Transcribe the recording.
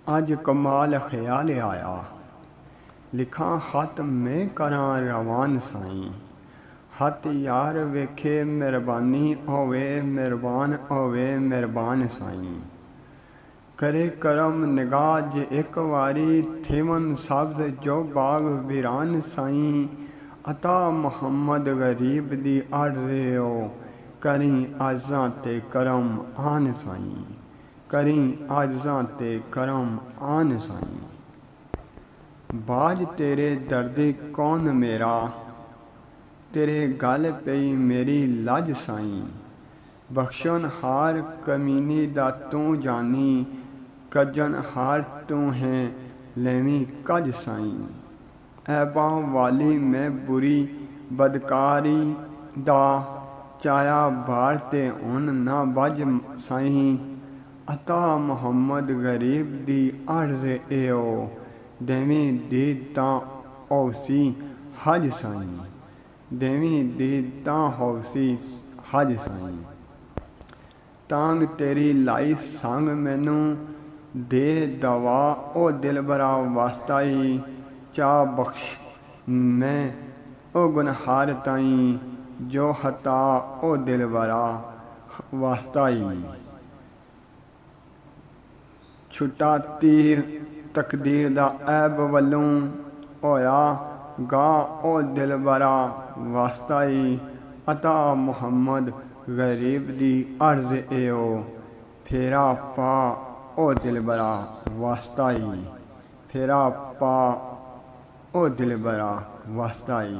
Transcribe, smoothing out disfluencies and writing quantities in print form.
अज कमाल ख्याल आया, लिखां खत मैं करां रवान साईं। हथ यार वेखे मेहरबानी होवे, मेहरबान होवे मेहरबान साईं। करे करम निगाह जे एक वारी, थिवन सब्ज जो बाग वीरान साईं। अता मुहम्मद गरीब दी अर्ज़े ओ, करी आज़ां ते करम आन साईं। करी आज़ां ते करम आन साईं। बाज तेरे दर्दी कौन मेरा, तेरे गल पई मेरी लज साईं। बख्शन हार कमीनी दा तू जानी, कजन हार तू है लेवी कज साईं। ऐबां वाली मैं बुरी बदकारी दा, चाया बार ते हुन ना बज साईं। अता मुहम्मद गरीब दी अर्ज़ एओ, देवी दीद तां होसी हज साईं। देवी दीद तां होसी हज साईं। तांग तेरी लाई संग मैनू, दे दवा ओ दिलबरा वास्ताई। चा बख्श मैं ओ गुनहार ताईं, जो हता ओ दिलबरा वास्ताई। छुट्टा तीर तकदीर दा ऐब वल्लों, होया गा ओ दिलबरा वास्ताई। अता मुहम्मद गरीब दी अर्ज़ एओ, फेरा पा ओ दिलबरा वास्ताई। फेरा पा ओ दिलबरा वास्ताई।